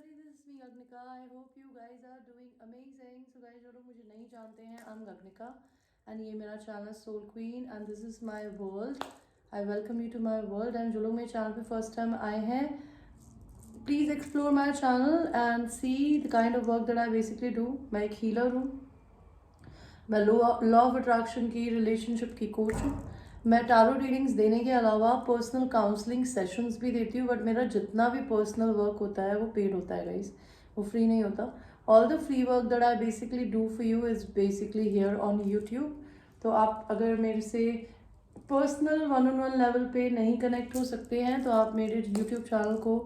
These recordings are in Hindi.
everybody, this is me Gagnika. I hope you guys are doing amazing. So guys, जो लोग मुझे नहीं जानते हैं, I'm Gagnika and ये मेरा channel Soul Queen and this is my world. I welcome you to my world and जो लोग मेरे channel पे first time आए हैं, please explore my channel and see the kind of work that I basically do. मैं एक healer हूँ, मैं लॉ ऑफ अट्रैक्शन की रिलेशनशिप की कोच हूँ। मैं टारो रीडिंग्स देने के अलावा पर्सनल काउंसलिंग सेशंस भी देती हूँ, बट मेरा जितना भी पर्सनल वर्क होता है वो पेड होता है गाइस, वो फ्री नहीं होता। All the free work that I basically do for you is basically here on YouTube. तो आप अगर मेरे से personal one on one level पे नहीं कनेक्ट हो सकते हैं तो आप मेरे यूट्यूब चैनल को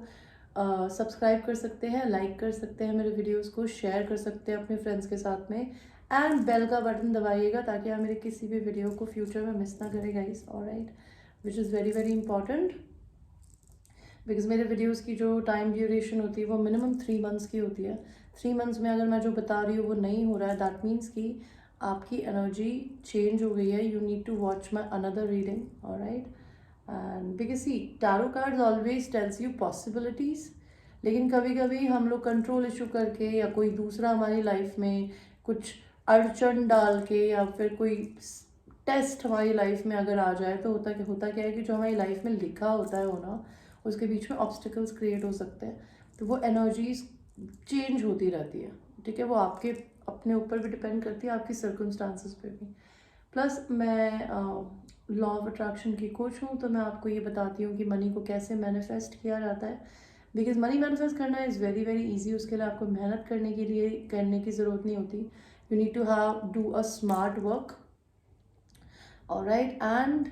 सब्सक्राइब कर सकते हैं, लाइक कर सकते हैं, मेरे वीडियोस को शेयर कर सकते हैं अपने फ्रेंड्स के साथ में एंड बेल का बटन दबाइएगा ताकि आप मेरे किसी भी वीडियो को फ्यूचर में मिस ना करें guys, alright, which is very very important because मेरे वीडियोस की जो टाइम ड्यूरेशन होती है वो मिनिमम 3 मंथ्स की होती है। 3 मंथ्स में अगर मैं जो बता रही हूँ वो नहीं हो रहा है, दैट मीन्स कि आपकी एनर्जी चेंज हो गई है, you need to watch my another reading, alright. And because see tarot cards always tells you possibilities, लेकिन कभी कभी हम लोग कंट्रोल इशू करके या कोई दूसरा हमारी लाइफ में कुछ अड़चन डाल के या फिर कोई टेस्ट हमारी लाइफ में अगर आ जाए तो होता क्या है कि जो हमारी लाइफ में लिखा होता है होना, उसके बीच में ऑब्स्टिकल्स क्रिएट हो सकते हैं, तो वो एनर्जीज चेंज होती रहती है, ठीक है। वो आपके अपने ऊपर भी डिपेंड करती है, आपकी सर्कमस्टांसिस पे भी। प्लस मैं लॉ ऑफ अट्रैक्शन की कोच हूँ, तो मैं आपको ये बताती हूँ कि मनी को कैसे मैनिफेस्ट किया जाता है। बिकॉज मनी मैनिफेस्ट करना इज़ वेरी वेरी ईजी, उसके लिए आपको मेहनत करने की ज़रूरत नहीं होती। You need to have do a smart work, alright. And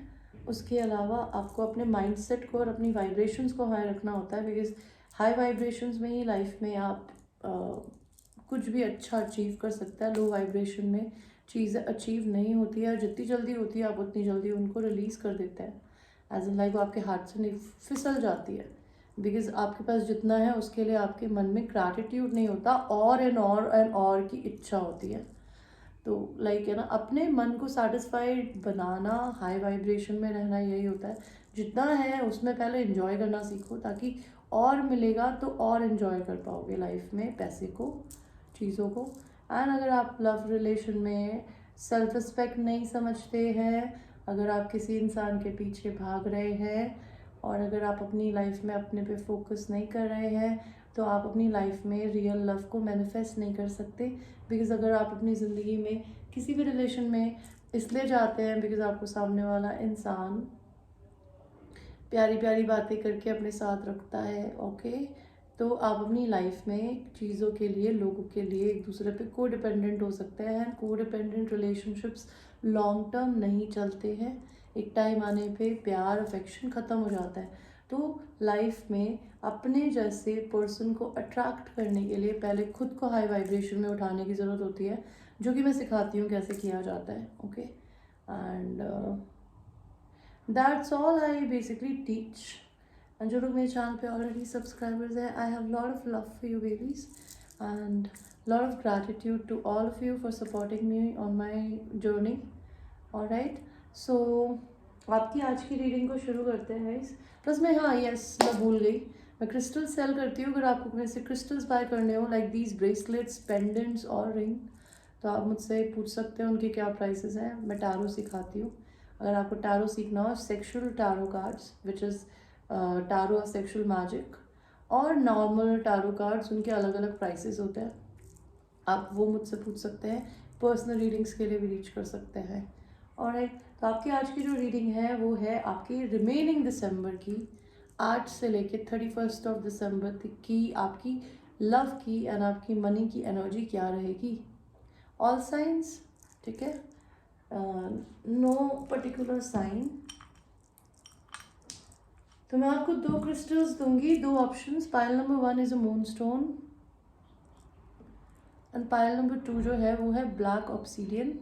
उसके अलावा आपको अपने माइंडसेट को और अपनी वाइब्रेशंस को हाई रखना होता है, बिकॉज हाई वाइब्रेशंस में ही लाइफ में आप कुछ भी अच्छा अचीव कर सकता है। लो वाइब्रेशन में चीज़ें अचीव नहीं होती है, जितनी जल्दी होती है आप उतनी जल्दी उनको रिलीज़ कर देते हैं, एज इन लाइक वो आपके हाथ से नहीं फिसल जाती है, बिकॉज आपके पास जितना है उसके लिए आपके मन में ग्रैटिट्यूड नहीं होता, और की इच्छा होती है। तो लाइक है ना, अपने मन को सेटिस्फाइड बनाना, हाई वाइब्रेशन में रहना, यही होता है। जितना है उसमें पहले एंजॉय करना सीखो, ताकि और मिलेगा तो और एंजॉय कर पाओगे लाइफ में पैसे को, चीज़ों को। एंड अगर आप लव रिलेशन में सेल्फ रिस्पेक्ट नहीं समझते हैं, अगर आप किसी इंसान के पीछे भाग रहे हैं और अगर आप अपनी लाइफ में अपने पे फोकस नहीं कर रहे हैं, तो आप अपनी लाइफ में रियल लव को मैनिफेस्ट नहीं कर सकते। बिकॉज अगर आप अपनी ज़िंदगी में किसी भी रिलेशन में इसलिए जाते हैं बिकॉज आपको सामने वाला इंसान प्यारी प्यारी बातें करके अपने साथ रखता है, ओके, तो आप अपनी लाइफ में चीज़ों के लिए, लोगों के लिए एक दूसरे पे को डिपेंडेंट हो सकते हैं। को डिपेंडेंट रिलेशनशिप्स लॉन्ग टर्म नहीं चलते हैं, एक टाइम आने पे प्यार अफेक्शन ख़त्म हो जाता है। तो लाइफ में अपने जैसे पर्सन को अट्रैक्ट करने के लिए पहले खुद को हाई वाइब्रेशन में उठाने की ज़रूरत होती है, जो कि मैं सिखाती हूँ कैसे किया जाता है, okay. And that's all I basically teach. And जो लोग मेरे चैनल पे ऑलरेडी सब्सक्राइबर्स हैं, I have lot of love for you babies and lot of gratitude to all of you for supporting me on my journey, alright. So आपकी आज की रीडिंग को शुरू करते हैं गाइस। प्लस मैं, हाँ यस, मैं भूल गई, मैं क्रिस्टल सेल करती हूँ। अगर आपको मेरे से क्रिस्टल्स बाय करने हो, लाइक दीज ब्रेसलेट्स, पेंडेंट्स और रिंग, तो आप मुझसे पूछ सकते हैं उनके क्या प्राइसेस हैं। मैं टैरो सिखाती हूँ। अगर आपको टैरो सीखना हो, sexual tarot cards which is tarot और सेक्सुअल मैजिक, और नॉर्मल टैरो कार्ड्स, उनके अलग अलग प्राइसेस होते हैं, आप वो मुझसे पूछ सकते हैं। पर्सनल रीडिंग्स के लिए भी रीच कर सकते हैं, ऑलराइट। तो आपकी आज की जो रीडिंग है वो है आपकी रिमेनिंग दिसंबर की, 8 से लेके 31 ऑफ दिसंबर तक की आपकी लव की एंड आपकी मनी की एनर्जी क्या रहेगी। ऑल साइंस, ठीक है, नो पर्टिकुलर साइन। तो मैं आपको 2 क्रिस्टल्स दूंगी, 2 options. Pile number 1 is a moon stone and pile number 2 जो है वो है ब्लैक ऑब्सीडियन।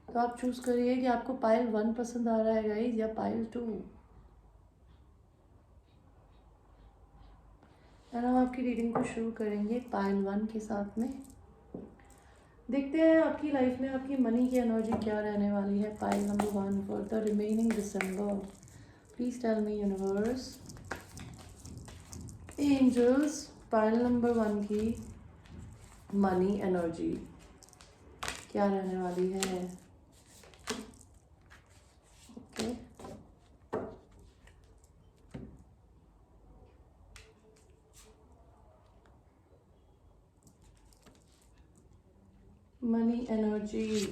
तो आप चूज करिए कि आपको पाइल 1 पसंद आ रहा है गाइस या पाइल 2। एंड हम आपकी रीडिंग को शुरू करेंगे पाइल 1 के साथ में। देखते हैं आपकी लाइफ में आपकी मनी की एनर्जी क्या रहने वाली है। Pile number 1 for the remaining December, please tell me universe angels pile number 1 की मनी एनर्जी क्या रहने वाली है? Okay, money energy.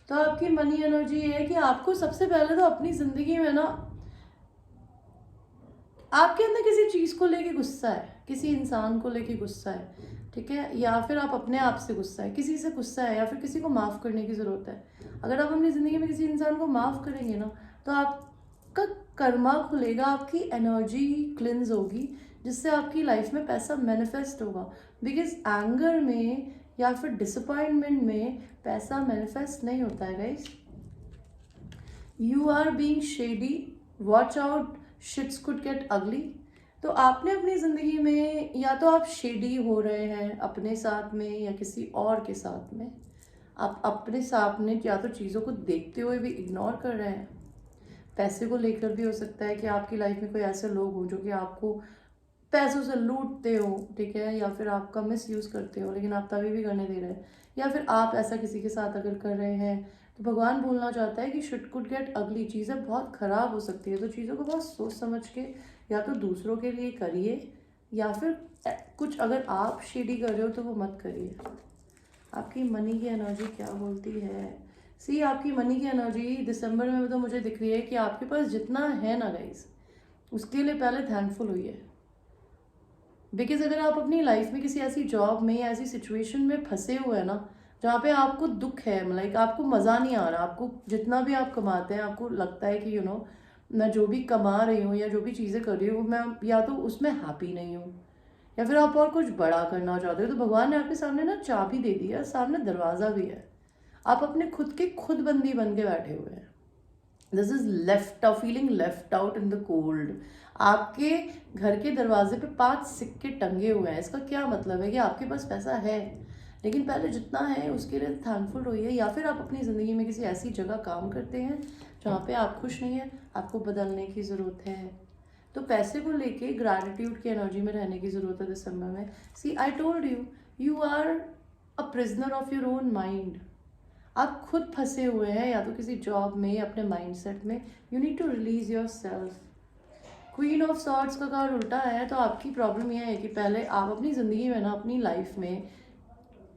तो आपकी मनी एनर्जी ये है कि आपको सबसे पहले तो अपनी जिंदगी में ना आपके अंदर किसी चीज़ को लेके गुस्सा है, किसी इंसान को लेके गुस्सा है, ठीक है, या फिर आप अपने आप से गुस्सा है, किसी से गुस्सा है, या फिर किसी को माफ़ करने की ज़रूरत है। अगर आप अपनी ज़िंदगी में किसी इंसान को माफ़ करेंगे ना तो आपका कर्मा खुलेगा, आपकी एनर्जी क्लिन्स होगी, जिससे आपकी लाइफ में पैसा मैनिफेस्ट होगा। बिकॉज एंगर में या फिर डिसअपॉइंटमेंट में पैसा मैनिफेस्ट नहीं होता है guys. You are being shady, watch out, shits could get ugly. तो आपने अपनी ज़िंदगी में या तो आप शेडी हो रहे हैं अपने साथ में या किसी और के साथ में, आप अपने सामने या तो चीज़ों को देखते हुए भी इग्नोर कर रहे हैं। पैसे को लेकर भी हो सकता है कि आपकी लाइफ में कोई ऐसे लोग हों जो कि आपको पैसों से लूटते हो, ठीक है, या फिर आपका मिस यूज़ करते हो लेकिन आप तभी भी करने दे रहे हैं, या फिर आप ऐसा किसी के साथ अगर कर रहे हैं तो भगवान बोलना चाहता है कि शिट कुड गेट अगली, चीज़ें बहुत ख़राब हो सकती है। तो चीज़ों को बहुत सोच समझ के या तो दूसरों के लिए करिए, या फिर कुछ अगर आप शेडी कर रहे हो तो वो मत करिए। आपकी मनी की एनर्जी क्या बोलती है? सी, आपकी मनी की एनर्जी दिसंबर में तो मुझे दिख रही है कि आपके पास जितना है ना गाइस, उसके लिए पहले थैंकफुल हुई है। बिकॉज अगर आप अपनी लाइफ में किसी ऐसी जॉब में या ऐसी सिचुएशन में फंसे हुए हैं ना जहाँ पे आपको दुख है, लाइक आपको मज़ा नहीं आ रहा, आपको जितना भी आप कमाते हैं आपको लगता है कि मैं जो भी कमा रही हूँ या जो भी चीज़ें कर रही हूँ मैं या तो उसमें हैप्पी नहीं हूँ, या फिर आप और कुछ बड़ा करना चाहते हो, तो भगवान ने आपके सामने ना चाबी दे दी है, सामने दरवाज़ा भी है, आप अपने खुद के खुद बंदी बन के बैठे हुए हैं। This is left out, feeling left out in the cold. आपके घर के दरवाजे पे 5 सिक्के टंगे हुए हैं। इसका क्या मतलब है कि आपके पास पैसा है, लेकिन पहले जितना है उसके लिए थैंकफुल रहिए। या फिर आप अपनी ज़िंदगी में किसी ऐसी जगह काम करते हैं जहाँ पे आप खुश नहीं हैं, आपको बदलने की ज़रूरत है। तो पैसे को लेके ग्रैटिट्यूड की एनर्जी में रहने की ज़रूरत है दिसंबर में। See, I told you, you are a prisoner of your own mind. आप खुद फंसे हुए हैं या तो किसी जॉब में, अपने माइंडसेट में। You need to release yourself. Queen of swords का कार्ड उल्टा है, तो आपकी प्रॉब्लम यह है कि पहले आप अपनी ज़िंदगी में ना, अपनी लाइफ में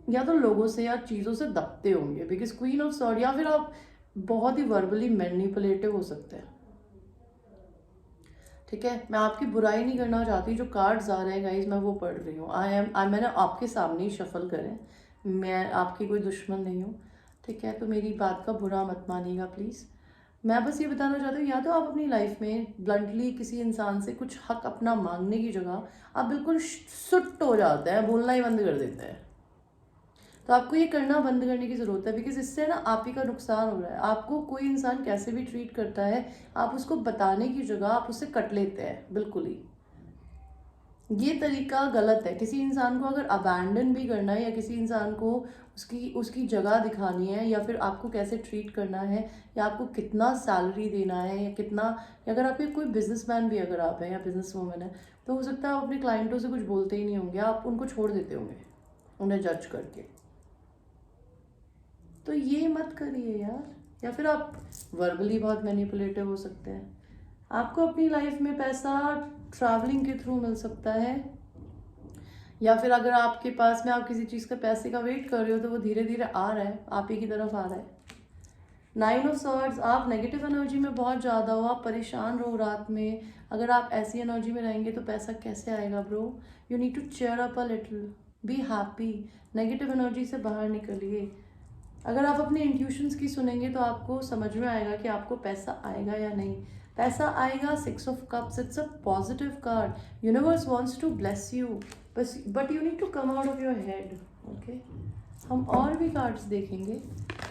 या तो लोगों से या चीज़ों से दबते होंगे, बिकॉज क्वीन ऑफ सॉर्ड, या फिर आप बहुत ही वर्बली मैनिपुलेटिव हो सकते हैं, ठीक है। मैं आपकी बुराई नहीं करना चाहती, जो कार्ड्स आ रहे हैं गाइज मैं वो पढ़ रही हूँ। मैंने आपके सामने ही शफल करें, मैं आपकी कोई दुश्मन नहीं हूँ, ठीक है। तो मेरी बात का बुरा मत मानिएगा प्लीज़। मैं बस ये बताना चाहती हूँ, या तो आप अपनी लाइफ में ब्लंटली किसी इंसान से कुछ हक अपना मांगने की जगह आप बिल्कुल सुट्ट हो जाते हैं, बोलना ही बंद कर देते हैं। तो आपको ये करना बंद करने की ज़रूरत है, बिकॉज इससे ना आप ही का नुकसान हो रहा है। आपको कोई इंसान कैसे भी ट्रीट करता है, आप उसको बताने की जगह आप उससे कट लेते हैं बिल्कुल ही। ये तरीका गलत है। किसी इंसान को अगर अबैंडन भी करना है या किसी इंसान को उसकी जगह दिखानी है, या फिर आपको कैसे ट्रीट करना है, या आपको कितना सैलरी देना है, या कितना, या अगर आपके कोई बिजनेसमैन भी अगर आप हैं या बिजनेस वूमेन है, तो हो सकता है आप अपने क्लाइंटों से कुछ बोलते ही नहीं होंगे, आप उनको छोड़ देते होंगे उन्हें जज करके। तो ये मत करिए यार। या फिर आप वर्बली बहुत मैनिपुलेटिव हो सकते हैं। आपको अपनी लाइफ में पैसा ट्रैवलिंग के थ्रू मिल सकता है, या फिर अगर आपके पास में आप किसी चीज़ का पैसे का वेट कर रहे हो तो वो धीरे धीरे आ रहा है, आप ही की तरफ आ रहा है। 9 ऑफ सॉर्ड्स, आप नेगेटिव एनर्जी में बहुत ज़्यादा हो, आप परेशान रहो रात में। अगर आप ऐसी एनर्जी में रहेंगे तो पैसा कैसे आएगा bro? You need to cheer up a little, be happy, negative energy से बाहर निकलिए। अगर आप अपने इंट्यूशंस की सुनेंगे तो आपको समझ में आएगा कि आपको पैसा आएगा या नहीं। पैसा आएगा। 6 of cups, it's a positive card. Universe wants to bless you, but you need to come out of your head, okay. हम और भी कार्ड्स देखेंगे।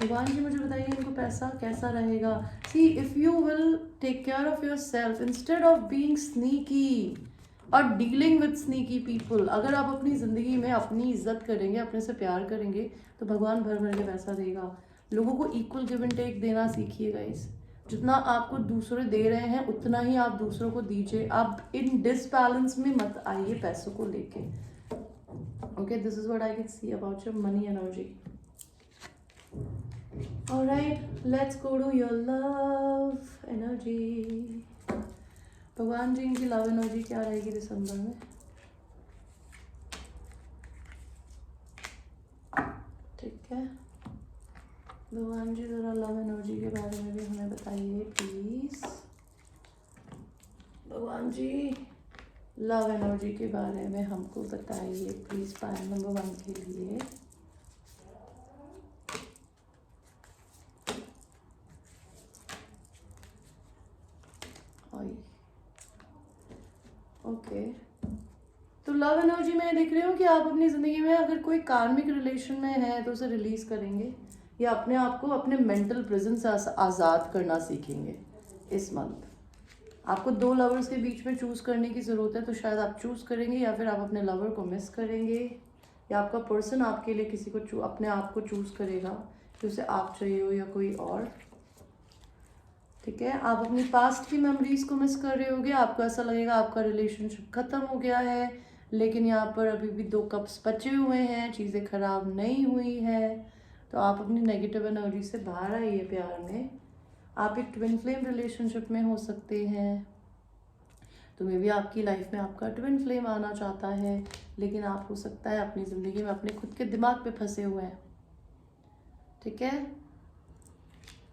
भगवान जी मुझे बताइए इनको पैसा कैसा रहेगा। See, if you will take care of your self instead of being sneaky और डीलिंग विद स्नीकी पीपल, अगर आप अपनी ज़िंदगी में अपनी इज्जत करेंगे, अपने से प्यार करेंगे, तो भगवान भर भर के पैसा देगा। लोगों को इक्वल गिव एंड टेक देना सीखिएगा। इस जितना आपको दूसरे दे रहे हैं उतना ही आप दूसरों को दीजिए। आप इन डिसबैलेंस में मत आइए पैसों को लेके। Okay, this is what I can see about your money energy. Alright, let's go to your love energy. भगवान जी, इनकी लव एनर्जी क्या रहेगी दिसंबर में? ठीक है, भगवान जी ज़रा लव एनर्जी के बारे में भी हमें बताइए प्लीज़। भगवान जी लव एनर्जी के बारे में हमको बताइए प्लीज़, पायल नंबर 1 के लिए। ओके, तो लव एनर्जी में देख रही हूँ कि आप अपनी ज़िंदगी में अगर कोई कार्मिक रिलेशन में है तो उसे रिलीज़ करेंगे या अपने आप को अपने मेंटल प्रिजन से आज़ाद करना सीखेंगे इस मंथ। आपको 2 लवर्स के बीच में चूज़ करने की ज़रूरत है, तो शायद आप चूज़ करेंगे या फिर आप अपने लवर को मिस करेंगे, या आपका पर्सन आपके लिए किसी को अपने आप को चूज़ करेगा कि उसे आप चाहिए हो या कोई और। ठीक है, आप अपनी पास्ट की मेमोरीज को मिस कर रहे होगे। आपको ऐसा लगेगा आपका रिलेशनशिप ख़त्म हो गया है, लेकिन यहाँ पर अभी भी 2 कप्स बचे हुए हैं, चीज़ें ख़राब नहीं हुई है। तो आप अपनी नेगेटिव एनर्जी से बाहर आइए प्यार में। आप एक ट्विन फ्लेम रिलेशनशिप में हो सकते हैं, तो मे बी आपकी लाइफ में आपका ट्विन फ्लेम आना चाहता है, लेकिन आप हो सकता है अपनी ज़िंदगी में अपने खुद के दिमाग पे फंसे हुए हैं। ठीक है,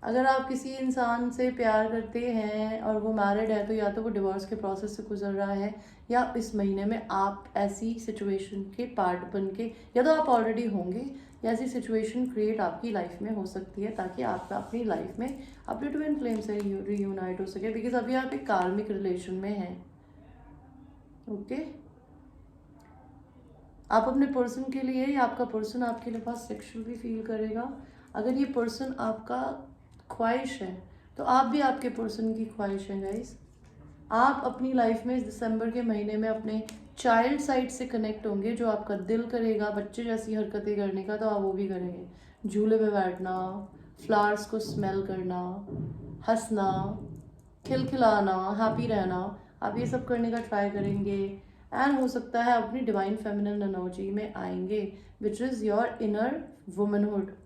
अगर आप किसी इंसान से प्यार करते हैं और वो मैरिड है, तो या तो वो डिवोर्स के प्रोसेस से गुजर रहा है, या इस महीने में आप ऐसी सिचुएशन के पार्ट बन के, या तो आप ऑलरेडी होंगे, या ऐसी सिचुएशन क्रिएट आपकी लाइफ में हो सकती है ताकि आप अपनी लाइफ में अपने ट्विन फ्लेम से रीयूनाइट हो सके, बिकॉज अभी आप एक कार्मिक रिलेशन में हैं। ओके, आप अपने पर्सन के लिए या आपका पर्सन आपके लिए बहुत सेक्सुअली फील करेगा। अगर ये पर्सन आपका ख्वाहिश है तो आप भी आपके पर्सन की ख्वाहिश है गाइस। आप अपनी लाइफ में इस दिसंबर के महीने में अपने चाइल्ड साइड से कनेक्ट होंगे, जो आपका दिल करेगा बच्चे जैसी हरकतें करने का, तो आप वो भी करेंगे। झूले पे बैठना, फ्लावर्स को स्मेल करना, हंसना, खिलखिलाना, हैप्पी रहना, आप ये सब करने का ट्राई करेंगे। एंड हो सकता है अपनी डिवाइन फेमिनिन एनर्जी में आएंगे, which is your inner womanhood.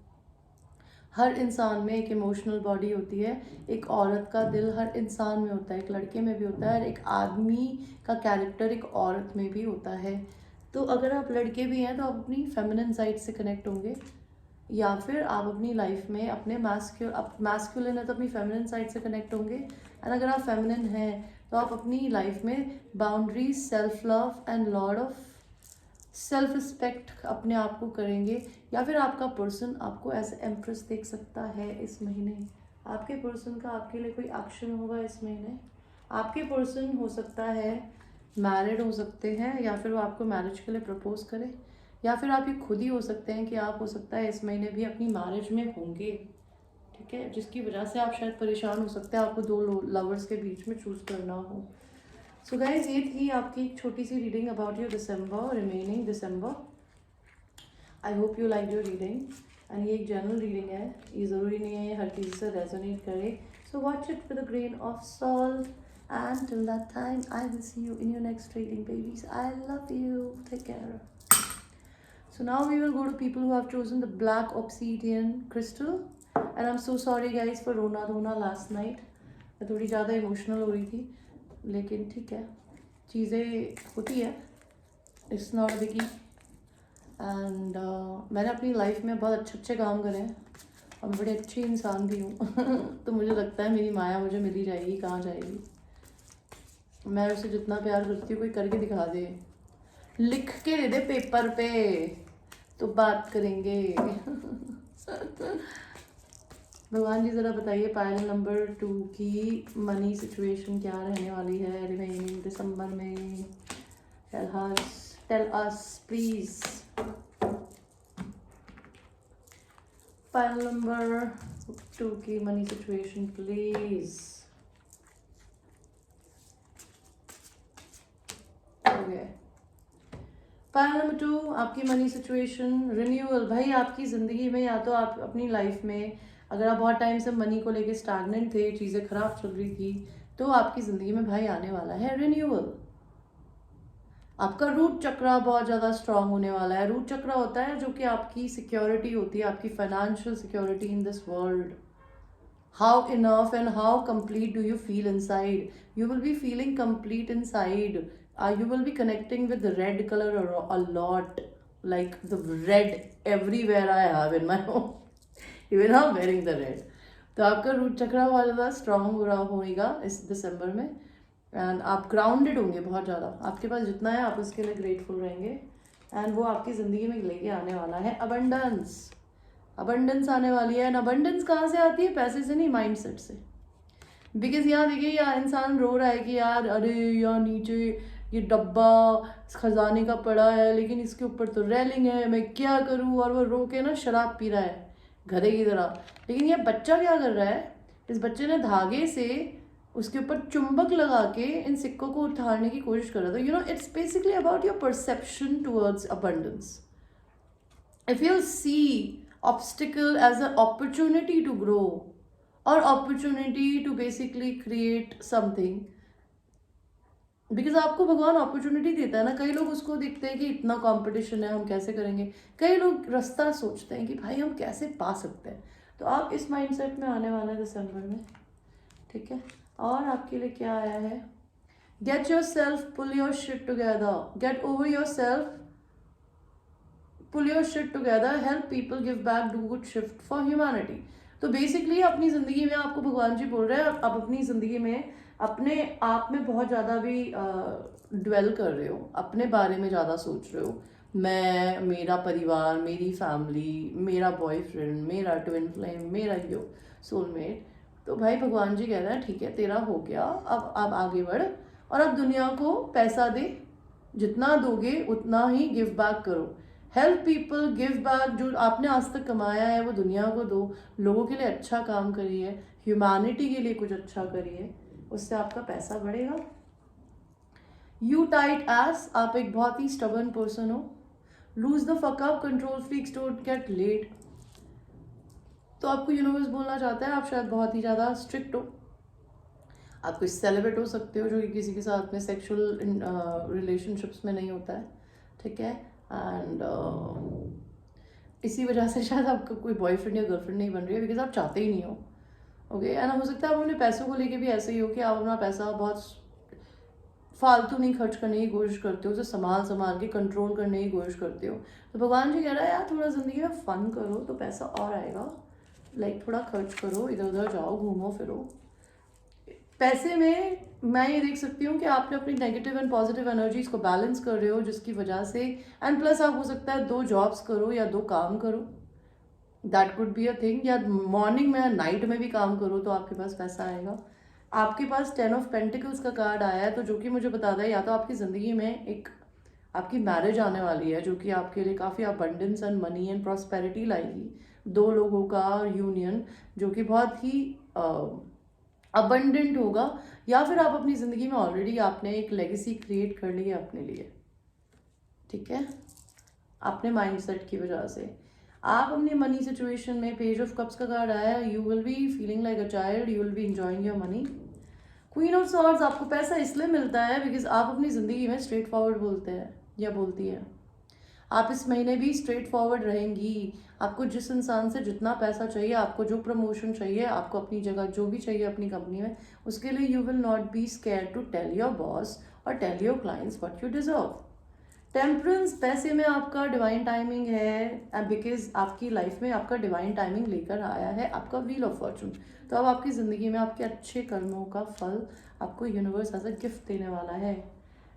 हर इंसान में एक इमोशनल बॉडी होती है, एक औरत का दिल हर इंसान में होता है, एक लड़के में भी होता है, और एक आदमी का कैरेक्टर एक औरत में भी होता है। तो अगर आप लड़के भी हैं तो आप अपनी फेमिनिन साइड से कनेक्ट होंगे, या फिर आप अपनी लाइफ में अपने मैस्कुलिन है तो अपनी फेमिनिन साइड से कनेक्ट होंगे। एंड अगर आप फेमिनिन हैं तो आप अपनी लाइफ में boundaries, self love and Lord of self respect अपने आप को करेंगे। या फिर आपका पर्सन आपको एज एम्प्रेस देख सकता है इस महीने। आपके पर्सन का आपके लिए कोई एक्शन होगा इस महीने। आपके पर्सन हो सकता है मैरिड हो सकते हैं, या फिर वो आपको मैरिज के लिए प्रपोज करे, या फिर आप ये खुद ही हो सकते हैं कि आप हो सकता है इस महीने भी अपनी मैरिज में होंगे। ठीक है, जिसकी वजह से आप शायद परेशान हो सकते हैं, आपको 2 लवर्स के बीच में चूज़ करना हो। सो गाइज, ये थी आपकी एक छोटी सी reading about your December, remaining December. I hope you like your reading. And ये एक जनरल रीडिंग है, ये ज़रूरी नहीं है ये हर किसी से रेजोनेट करे। So watch it with a grain of salt, and till that time I will see you in your next reading babies. I love you, take care. So now we will go to people who have chosen the black obsidian crystal. And I'm so sorry guys for रोना धोना last night. मैं थोड़ी ज़्यादा इमोशनल हो रही थी, लेकिन ठीक है, चीज़ें होती है, इट्स नॉट बिगी। एंड मैंने अपनी लाइफ में बहुत अच्छे अच्छे काम करे हैं और मैं बड़ी अच्छी इंसान भी हूँ तो मुझे लगता है मेरी माया मुझे मिल ही जाएगी, कहाँ जाएगी। मैं उसे जितना प्यार करती हूँ कोई करके दिखा दे, लिख के दे दे पेपर पे, तो बात करेंगे भगवान जी ज़रा बताइए पायल नंबर 2 की मनी सिचुएशन क्या रहने वाली है रिमेनिंग दिसंबर में। Tell us please. Pile number 2 की money situation please. Okay, pile number 2 आपकी मनी सिचुएशन रिन्यूअल। भाई आपकी ज़िंदगी में या तो आप अपनी लाइफ में अगर आप बहुत टाइम से मनी को लेके स्टैग्नेंट थे, चीज़ें खराब चल रही थी, तो आपकी ज़िंदगी में भाई आने वाला है रिन्यूअल। आपका रूट चक्र बहुत ज़्यादा स्ट्रांग होने वाला है। रूट चक्र होता है जो कि आपकी सिक्योरिटी होती है, आपकी financial security in this world. How enough and how complete do you feel inside? You will be feeling complete inside. You will be connecting with the red color a lot. Like the red everywhere I have in my home. Even I'm wearing the red. तो आपका रूट चक्र बहुत ज़्यादा स्ट्रांग हो रहा होगा इस दिसंबर में। एंड आप ग्राउंडेड होंगे बहुत ज़्यादा। आपके पास जितना है आप उसके लिए ग्रेटफुल रहेंगे। एंड वो आपकी ज़िंदगी में लेके आने वाला है अबंडेंस। अबंडेंस आने वाली है। एंड अबंडेंस कहाँ से आती है? पैसे से नहीं, माइंडसेट से। बिकॉज यहाँ देखिए, यार इंसान रो रहा है कि यार अरे यार नीचे ये डब्बा खजाने का पड़ा है, लेकिन इसके ऊपर तो रेलिंग है, मैं क्या करूँ। और वो रो के ना शराब पी रहा है गधे की तरह। लेकिन ये बच्चा क्या कर रहा है? इस बच्चे ने धागे से उसके ऊपर चुंबक लगा के इन सिक्कों को उतारने की कोशिश कर रहा था। You know, it's basically about your perception towards abundance. If you'll see obstacle as an opportunity to grow or opportunity to basically create something, because आपको भगवान अपॉर्चुनिटी देता है ना। कई लोग उसको देखते हैं कि इतना कंपटीशन है, हम कैसे करेंगे। कई लोग रास्ता सोचते हैं कि भाई हम कैसे पा सकते हैं। तो आप इस माइंडसेट में आने वाले हैं दिसंबर में, ठीक है। और आपके लिए क्या आया है? Get yourself, pull your shit together, get over yourself, pull your shit together, help people, give back, do good shift for humanity. तो बेसिकली अपनी ज़िंदगी में आपको भगवान जी बोल रहे हैं, आप अपनी ज़िंदगी में अपने आप में बहुत ज़्यादा भी ड्वेल कर रहे हो, अपने बारे में ज़्यादा सोच रहे हो। मैं, मेरा परिवार, मेरी फैमिली, मेरा बॉयफ्रेंड, मेरा ट्विन फ्लेम, मेरा यो सोलमेट। तो भाई भगवान जी कह रहे हैं ठीक है तेरा हो गया, अब आगे बढ़ और अब दुनिया को पैसा दे, जितना दोगे उतना ही गिव बैक करो। Help people, give back. जो आपने आज तक कमाया है वो दुनिया को दो, लोगों के लिए अच्छा काम करिए, ह्यूमैनिटी के लिए कुछ अच्छा करिए, उससे आपका पैसा बढ़ेगा। यू टाइट एस, आप एक बहुत ही स्टबर्न पर्सन हो। Loose the fuck up, control freaks don't get late. तो आपको यूनिवर्स बोलना चाहता है आप शायद बहुत ही ज़्यादा स्ट्रिक्ट हो। आप कोई सेलिब्रेट हो सकते हो जो कि किसी के साथ में सेक्सुअल रिलेशनशिप्स में नहीं होता है, ठीक है। एंड इसी वजह से शायद आपका कोई बॉयफ्रेंड या गर्लफ्रेंड नहीं बन रही है, बिकॉज आप चाहते ही नहीं हो। ओके, एंड हो सकता है आप अपने पैसों को लेके भी ऐसे ही हो कि आप अपना पैसा बहुत फालतू नहीं खर्च करने की कोशिश करते हो, उसे संभाल संभाल के कंट्रोल करने की कोशिश करते हो। तो भगवान जी कह रहा है यार थोड़ा ज़िंदगी में फन करो तो पैसा और आएगा। लाइक थोड़ा खर्च करो, इधर उधर जाओ, घूमो फिरो। पैसे में मैं ये देख सकती हूँ कि आपने अपनी नेगेटिव एंड पॉजिटिव एनर्जीज को बैलेंस कर रहे हो, जिसकी वजह से एंड प्लस आप हो सकता है 2 जॉब्स करो या 2 काम करो, that could be a thing. या मॉर्निंग में या नाइट में भी काम करो तो आपके पास पैसा आएगा। आपके पास 10 ऑफ पेंटिकल्स का कार्ड आया है, तो जो कि मुझे बताता है या तो आपकी ज़िंदगी में एक आपकी मैरिज आने वाली है जो कि आपके लिए काफ़ी abundance and money and prosperity लाएगी। 2 लोगों का यूनियन जो कि बहुत ही अबंडेंट होगा। या फिर आप अपनी ज़िंदगी में ऑलरेडी आपने एक लेगेसी क्रिएट कर ली है अपने लिए, ठीक है, अपने माइंडसेट की वजह से। आप अपनी मनी सिचुएशन में पेज ऑफ कप्स का कार्ड आया है, you will be feeling like a child, you will be enjoying your money. Queen of swords, आपको पैसा इसलिए मिलता है बिकॉज आप अपनी ज़िंदगी में स्ट्रेट फॉरवर्ड बोलते हैं या बोलती है। आप इस महीने भी स्ट्रेट फॉरवर्ड रहेंगी। आपको जिस इंसान से जितना पैसा चाहिए, आपको जो प्रमोशन चाहिए, आपको अपनी जगह जो भी चाहिए अपनी कंपनी में, उसके लिए you will not be scared to tell your boss और tell your clients what you deserve. Temperance, पैसे में आपका डिवाइन टाइमिंग है, बिकॉज आपकी लाइफ में आपका डिवाइन टाइमिंग लेकर आया है आपका व्हील ऑफ फॉर्चून। तो अब आपकी ज़िंदगी में आपके अच्छे कर्मों का फल आपको यूनिवर्स एज अ गिफ्ट देने वाला है।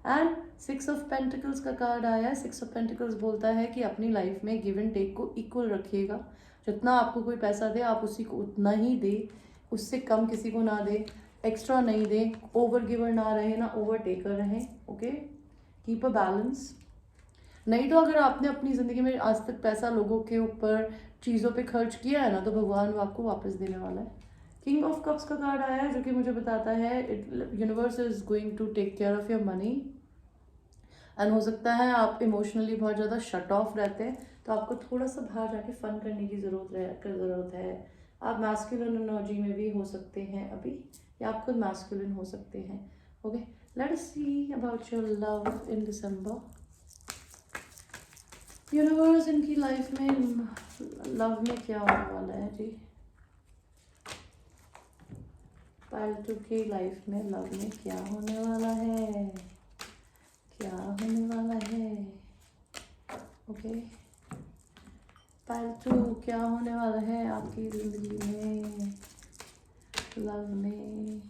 एंड 6 ऑफ पेंटिकल्स का कार्ड आया है। 6 ऑफ पेंटिकल्स बोलता है कि अपनी लाइफ में गिव एंड टेक को इक्वल रखिएगा। जितना आपको कोई पैसा दे आप उसी को उतना ही दे, उससे कम किसी को ना दे, एक्स्ट्रा नहीं दे, ओवर गिवर ना रहे ना ओवर टेकर रहें। Okay, keep a balance. नहीं तो अगर आपने अपनी ज़िंदगी में आज तक पैसा लोगों के ऊपर चीज़ों पे खर्च किया है ना, तो भगवान वो आपको वापस देने वाला है। किंग ऑफ कप्स का कार्ड आया है जो कि मुझे बताता है universe is going to take care of your money. And हो सकता है आप इमोशनली बहुत ज़्यादा शट ऑफ रहते हैं, तो आपको थोड़ा सा बाहर जाके फ़न करने की ज़रूरत है। आप मैस्कुलिन एनर्जी में भी हो सकते हैं अभी, या आप खुद मैस्कुलिन हो सकते हैं। Okay, let us C about your love in December. Universe इनकी लाइफ में लव में क्या होने वाला है जी? पालतू की लाइफ में लव में क्या होने वाला है, क्या होने वाला है? ओके, पालतू क्या होने वाला है आपकी जिंदगी में लव में?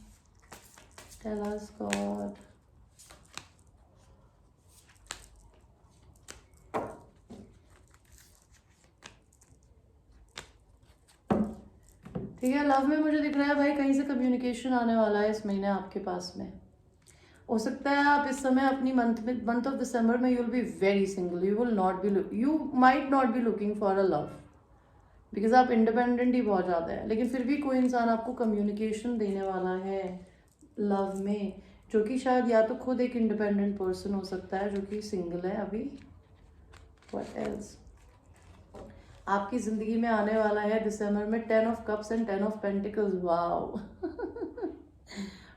Tell us God. ठीक है, लव में मुझे दिख रहा है भाई कहीं से कम्युनिकेशन आने वाला है इस महीने आपके पास में। हो सकता है आप इस समय अपनी मंथ ऑफ दिसंबर में you will be very single, you might not be looking for a love, because आप इंडिपेंडेंट ही बहुत ज़्यादा है, लेकिन फिर भी कोई इंसान आपको कम्युनिकेशन देने वाला है लव में, जो कि शायद या तो खुद एक इंडिपेंडेंट पर्सन हो सकता है जो कि सिंगल है अभी। व्हाट एल्स आपकी ज़िंदगी में आने वाला है दिसंबर में 10 of cups and 10 of pentacles. Wow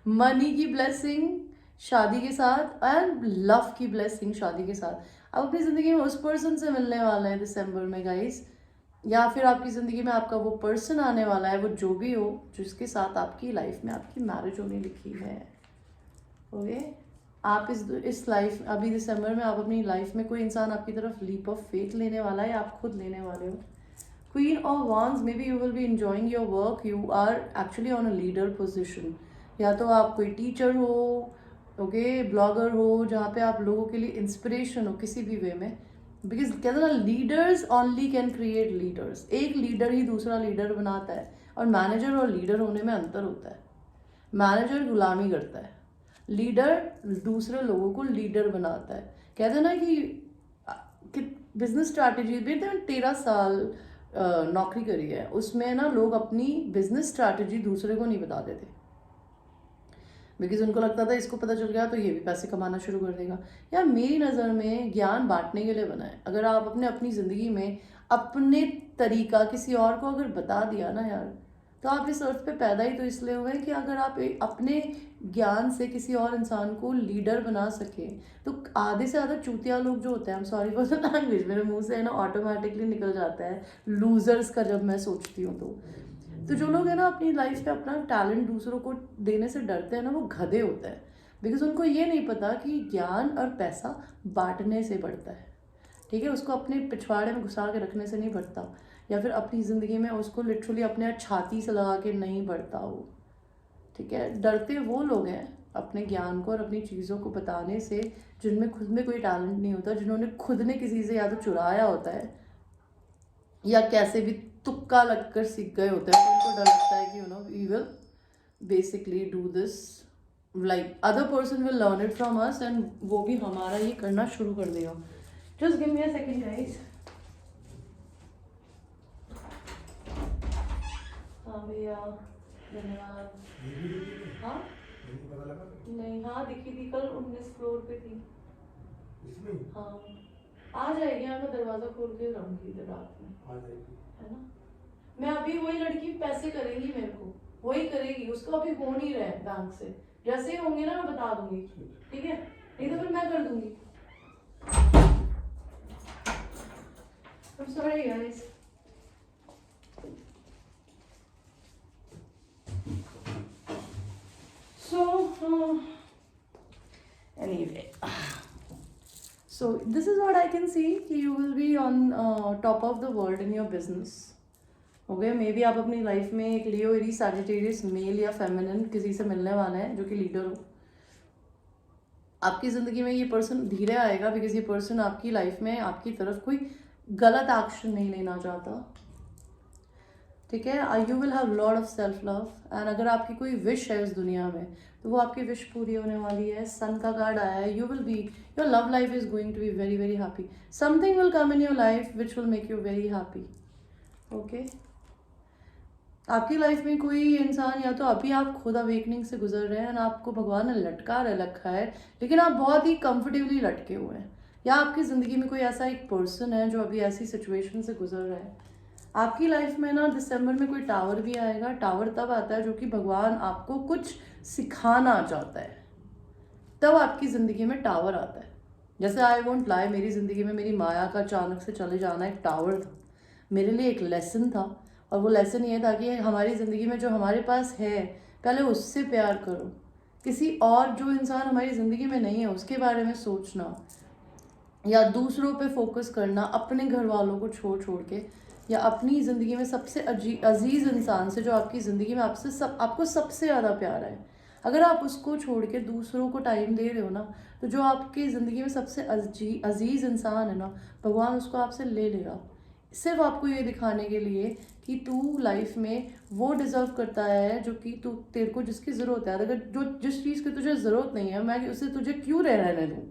money की ब्लेसिंग शादी के साथ एंड लव की ब्लेसिंग शादी के साथ। आप अपनी ज़िंदगी में उस पर्सन से मिलने वाले हैं दिसंबर में गाइस, या फिर आपकी ज़िंदगी में आपका वो पर्सन आने वाला है, वो जो भी हो जिसके साथ आपकी लाइफ में आपकी मैरिज होने लिखी है। ओके, आप इस लाइफ अभी दिसंबर में आप अपनी लाइफ में कोई इंसान आपकी तरफ लीप ऑफ फेथ लेने वाला है या आप खुद लेने वाले हो। Queen of wands, may be you will be enjoying your work, you are actually on a leader position, या तो आप कोई टीचर हो, ओके, ब्लॉगर हो, जहाँ पे आप लोगों के लिए इंस्पिरेशन हो किसी भी वे में। बिकॉज कहते हैं ना, leaders only can create leaders. एक लीडर ही दूसरा लीडर बनाता है, और मैनेजर और लीडर होने में अंतर होता है। मैनेजर गुलामी करता है, लीडर दूसरे लोगों को लीडर बनाता है। कहते हैं ना कि बिजनेस स्ट्रैटेजी भी 13 साल नौकरी करी है, उसमें ना लोग अपनी बिजनेस स्ट्रैटेजी दूसरे को नहीं बताते थे, बिकॉज उनको लगता था इसको पता चल गया तो ये भी पैसे कमाना शुरू कर देगा। यार मेरी नज़र में ज्ञान बांटने के लिए बना है। अगर आप अपनी ज़िंदगी में अपने तरीका किसी और को अगर बता दिया ना यार, तो आप इस अर्थ पे पैदा ही तो इसलिए हुए कि अगर आप अपने ज्ञान से किसी और इंसान को लीडर बना सके। तो आधे से ज़्यादा चूतिया लोग जो होते हैं, हम सॉरी फॉर द लैंग्वेज, मेरे मुंह से है ना ऑटोमेटिकली निकल जाता है लूजर्स का जब मैं सोचती हूँ तो जो लोग है ना अपनी लाइफ पे अपना टैलेंट दूसरों को देने से डरते हैं ना, वो गधे होते हैं। बिकॉज उनको ये नहीं पता कि ज्ञान और पैसा बांटने से बढ़ता है। ठीक है, उसको अपने पिछवाड़े में घुसा के रखने से नहीं बढ़ता, या फिर अपनी ज़िंदगी में उसको लिटरली अपने छाती से लगा के नहीं बढ़ता वो। ठीक है, डरते वो लोग हैं अपने ज्ञान को और अपनी चीज़ों को बताने से जिनमें खुद में कोई टैलेंट नहीं होता, जिन्होंने खुद ने किसी से या तो चुराया होता है या कैसे भी तुक्का लगकर सीख गए होते हैं। तो उनको डर लगता है कि we will basically do this, like other person will learn it from us and वो भी हमारा ये करना शुरू कर देगा। Just give me a second guys. हाँ भैया धन्यवाद। हाँ नहीं, हाँ दिखी थी कल 19 फ्लोर पे थी। हाँ आ जाएगी, मैं दरवाजा खोल के रहूंगी इधर रात में, आ जाएगी है ना। मैं अभी वही लड़की पैसे करेगी मेरे को, वही करेगी, उसको अभी हो नहीं रहा है बैंक से, जैसे ही होंगे ना मैं बता दूंगी। ठीक है, नहीं तो फिर मैं कर दूंगी। I'm sorry guys. So anyway, so this is what I can see कि you will be on top of the world in your business. Okay, may be आप अपनी लाइफ में एक लियो, एरीज, सैजिटेरियस, मेल या फेमिनिन किसी से मिलने वाला है जो कि लीडर हो। आपकी ज़िंदगी में ये पर्सन धीरे आएगा, बिकॉज ये पर्सन आपकी लाइफ में आपकी तरफ कोई गलत एक्शन नहीं लेना चाहता। ठीक है, you will have lot of self love, and अगर आपकी कोई विश है इस दुनिया में तो वो आपकी विश पूरी होने वाली है। सन का कार्ड आया है, you will be, your love life is going to be very very happy. Something will come in your life which will make you very happy. Okay, आपकी लाइफ में कोई इंसान, या तो अभी आप खुद अवेकनिंग से गुजर रहे हैं, आपको भगवान ने लटका रखा है लेकिन आप बहुत ही कंफर्टेबली लटके हुए हैं, या आपकी ज़िंदगी में कोई ऐसा एक पर्सन है जो अभी ऐसी सिचुएशन से गुजर रहा है आपकी लाइफ में ना दिसंबर में कोई टावर भी आएगा। टावर तब आता है जो कि भगवान आपको कुछ सिखाना चाहता है, तब आपकी ज़िंदगी में टावर आता है। जैसे आई वोंट लाई, मेरी ज़िंदगी में मेरी माया का अचानक से चले जाना एक टावर था, मेरे लिए एक लेसन था। और वो लेसन ये था कि हमारी ज़िंदगी में जो हमारे पास है पहले उससे प्यार करो। किसी और जो इंसान हमारी ज़िंदगी में नहीं है उसके बारे में सोचना या दूसरों पे फोकस करना, अपने घर वालों को छोड़ छोड़ के, या अपनी ज़िंदगी में सबसे अजीज़ इंसान से जो आपकी ज़िंदगी में आपको सबसे ज़्यादा प्यार है, अगर आप उसको छोड़ के दूसरों को टाइम दे रहे हो ना, तो जो आपकी ज़िंदगी में सबसे अजीज़ इंसान है ना, भगवान उसको आपसे ले लेगा, सिर्फ आपको ये दिखाने के लिए कि तू लाइफ में वो डिज़र्व करता है जो कि तेरे को जिसकी ज़रूरत है। अगर जिस चीज़ की तुझे ज़रूरत नहीं है, मैं उसे तुझे क्यों रहने दूँ।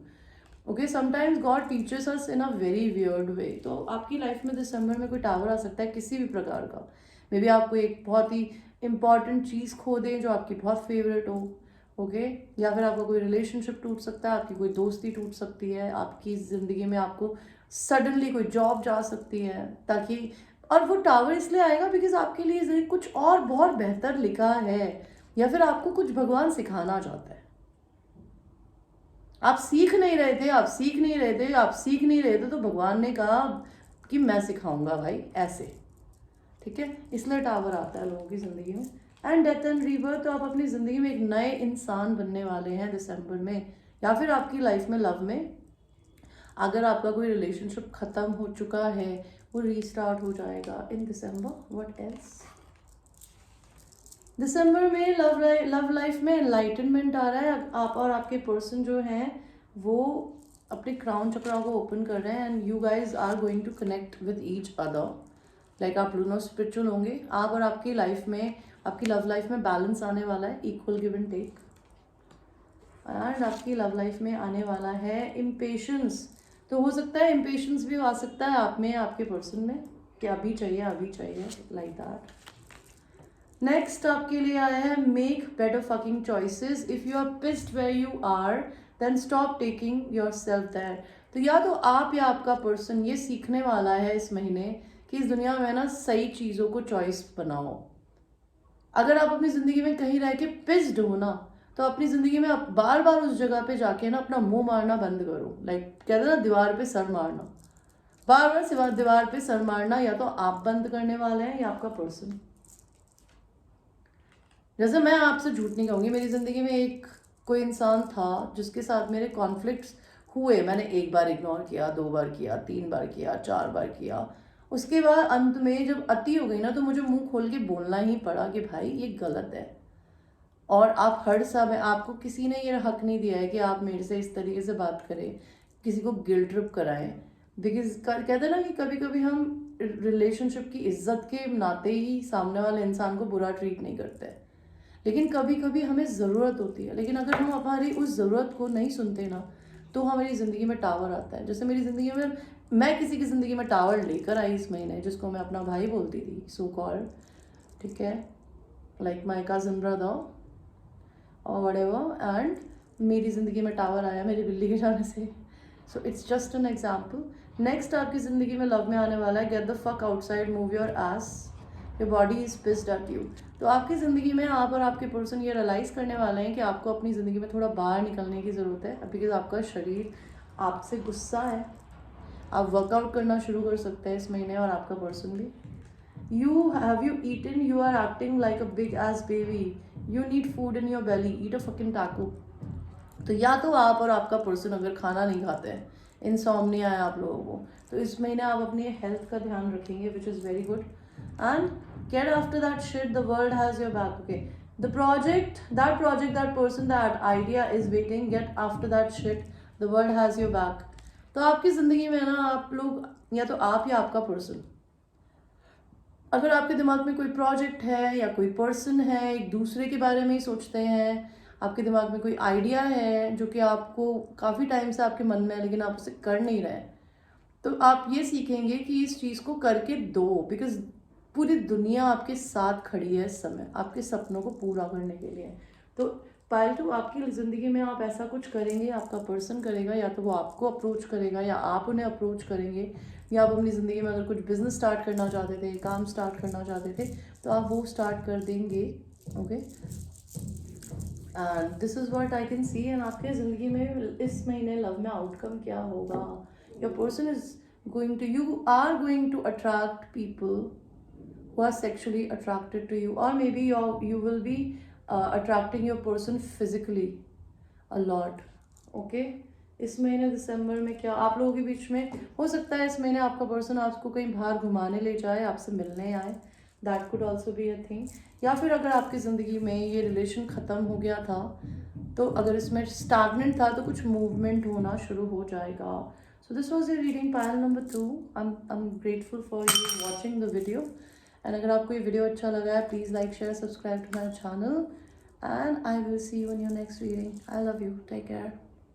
Okay, sometimes God teachers us in a very weird way. तो आपकी लाइफ में दिसंबर में कोई टावर आ सकता है किसी भी प्रकार का। मे बी आपको एक बहुत ही इंपॉर्टेंट चीज़ खो दें जो आपकी बहुत फेवरेट हो। ओके, या फिर आपका कोई रिलेशनशिप टूट सकता है, आपकी कोई दोस्ती टूट सकती है, आपकी ज़िंदगी में आपको सडनली कोई जॉब जा सकती है, ताकि और वो टावर इसलिए आएगा बिकॉज आपके लिए कुछ और बहुत बेहतर लिखा है, या फिर आपको कुछ भगवान सिखाना चाहता है। आप सीख नहीं रहे थे, आप सीख नहीं रहे थे, आप सीख नहीं रहे थे, तो भगवान ने कहा कि मैं सिखाऊंगा भाई ऐसे। ठीक है, इसलिए टावर आता है लोगों की ज़िंदगी में। एंड डेथ एंड रीबर्थ, तो आप अपनी ज़िंदगी में एक नए इंसान बनने वाले हैं दिसंबर में, या फिर आपकी लाइफ में लव में अगर आपका कोई रिलेशनशिप ख़त्म हो चुका है वो रीस्टार्ट हो जाएगा इन दिसंबर। व्हाट एल्स, दिसंबर में लव लाइफ में एनलाइटनमेंट आ रहा है। आप और आपके पर्सन जो हैं वो अपने क्राउन चक्रा को ओपन कर रहे हैं, and you guys are going to connect with each other. Like आप दोनों स्पिरिचुअल होंगे। आप और आपकी लाइफ में, आपकी लव लाइफ में बैलेंस आने वाला है, equal give and take. And आपकी लव लाइफ में आने वाला है इम्पेशंस। तो हो सकता है इम्पेशंस भी आ सकता है आप में, आपके पर्सन में, कि अभी चाहिए अभी चाहिए, लाइक दैट। नेक्स्ट आपके लिए आया है make better fucking choices. If you are pissed where you are then stop taking yourself there. तो या तो आप या आपका पर्सन ये सीखने वाला है इस महीने कि इस दुनिया में ना सही चीज़ों को चॉइस बनाओ। अगर आप अपनी ज़िंदगी में कहीं रह के पिस्ड हो ना, तो अपनी ज़िंदगी में आप बार बार उस जगह पे जाके ना अपना मुंह मारना बंद करो। लाइक कहते हैं ना, दीवार पे सर मारना, बार बार दीवार पे सर मारना या तो आप बंद करने वाले हैं या आपका पर्सन। जैसे मैं आपसे झूठ नहीं कहूँगी, मेरी ज़िंदगी में एक कोई इंसान था जिसके साथ मेरे कॉन्फ्लिक्ट्स हुए। मैंने एक बार इग्नोर किया, 2 बार किया, 3 बार किया, 4 बार किया। उसके बाद अंत में जब अति हो गई ना, तो मुझे मुंह खोल के बोलना ही पड़ा कि भाई ये गलत है। और आप हर समय, आपको किसी ने ये हक नहीं दिया है कि आप मेरे से इस तरीके से बात करें, किसी को गिल्ट ट्रिप कराएं। बिकॉज कहते हैं ना कि कभी कभी हम रिलेशनशिप की इज्जत के नाते ही सामने वाले इंसान को बुरा ट्रीट नहीं करते, लेकिन कभी कभी हमें ज़रूरत होती है। लेकिन अगर हम हमारी उस ज़रूरत को नहीं सुनते ना, तो हमारी ज़िंदगी में टावर आता है। जैसे मेरी ज़िंदगी में, मैं किसी की ज़िंदगी में टावर लेकर आई इस महीने, जिसको मैं अपना भाई बोलती थी, सो कॉल्ड, ठीक है, लाइक माई कज़न ब्रदर और व्हाटएवर। एंड मेरी ज़िंदगी में टावर आया मेरी बिल्ली के जाने से। So it's just an example. Next आपकी ज़िंदगी में लव में आने वाला है get the fuck outside, move your ass, your body is pissed at you. तो आपकी ज़िंदगी में आप और आपके पर्सन ये रियलाइज़ करने वाले हैं कि आपको अपनी ज़िंदगी में थोड़ा बाहर निकलने की ज़रूरत है, बिकॉज आपका शरीर आपसे गुस्सा है। आप वर्कआउट करना शुरू कर सकते हैं इस महीने, और आपका पर्सन भी। You eaten? You are acting like a big ass baby. You need food in your belly. Eat a fucking taco. तो या तो आप और आपका पर्सन अगर खाना नहीं खाते हैं, इंसोम्निया है आप लोगों को, तो इस महीने आप अपनी हेल्थ का ध्यान रखेंगे, which is very good. And get after that shit, the world has your back. Okay, the project, that person, that idea is waiting, get after that shit, the world has your back. तो आपकी ज़िंदगी में ना, आप लोग, या तो आप या आपका पर्सन, अगर आपके दिमाग में कोई प्रोजेक्ट है या कोई पर्सन है, एक दूसरे के बारे में ही सोचते हैं, आपके दिमाग में कोई आइडिया है जो कि आपको काफ़ी टाइम से आपके मन में है लेकिन आप उसे कर नहीं रहे, तो आप ये सीखेंगे कि इस चीज़ को करके दो, बिकॉज पूरी दुनिया आपके साथ खड़ी है इस समय आपके सपनों को पूरा करने के लिए। तो पायल टू, आपकी ज़िंदगी में आप ऐसा कुछ करेंगे, आपका पर्सन करेगा, या तो वो आपको अप्रोच करेगा या आप उन्हें अप्रोच करेंगे, या आप अपनी ज़िंदगी में अगर कुछ बिजनेस स्टार्ट करना चाहते थे, काम स्टार्ट करना चाहते थे, तो आप वो स्टार्ट कर देंगे. Okay, and this is what I can C. And आपके ज़िंदगी में इस महीने लव में आउटकम क्या होगा? Your person is going to, you are going to attract people who are sexually attracted to you, or maybe you will be attracting your person physically a lot. Okay, इस महीने दिसंबर में क्या आप लोगों के बीच में हो सकता है? इस महीने आपका पर्सन आपको कहीं बाहर घुमाने ले जाए, आपसे मिलने आए. That could also be a thing. या फिर अगर आपकी ज़िंदगी में ये रिलेशन ख़त्म हो गया था, तो अगर इसमें स्टैग्नेंट था, तो कुछ मूवमेंट होना शुरू हो जाएगा. So this was your reading pile number 2. I'm grateful for you watching the video. And अगर आपको ये वीडियो अच्छा लगा है, please like share subscribe to my channel, and I will see you in your next reading. I love you. Take care.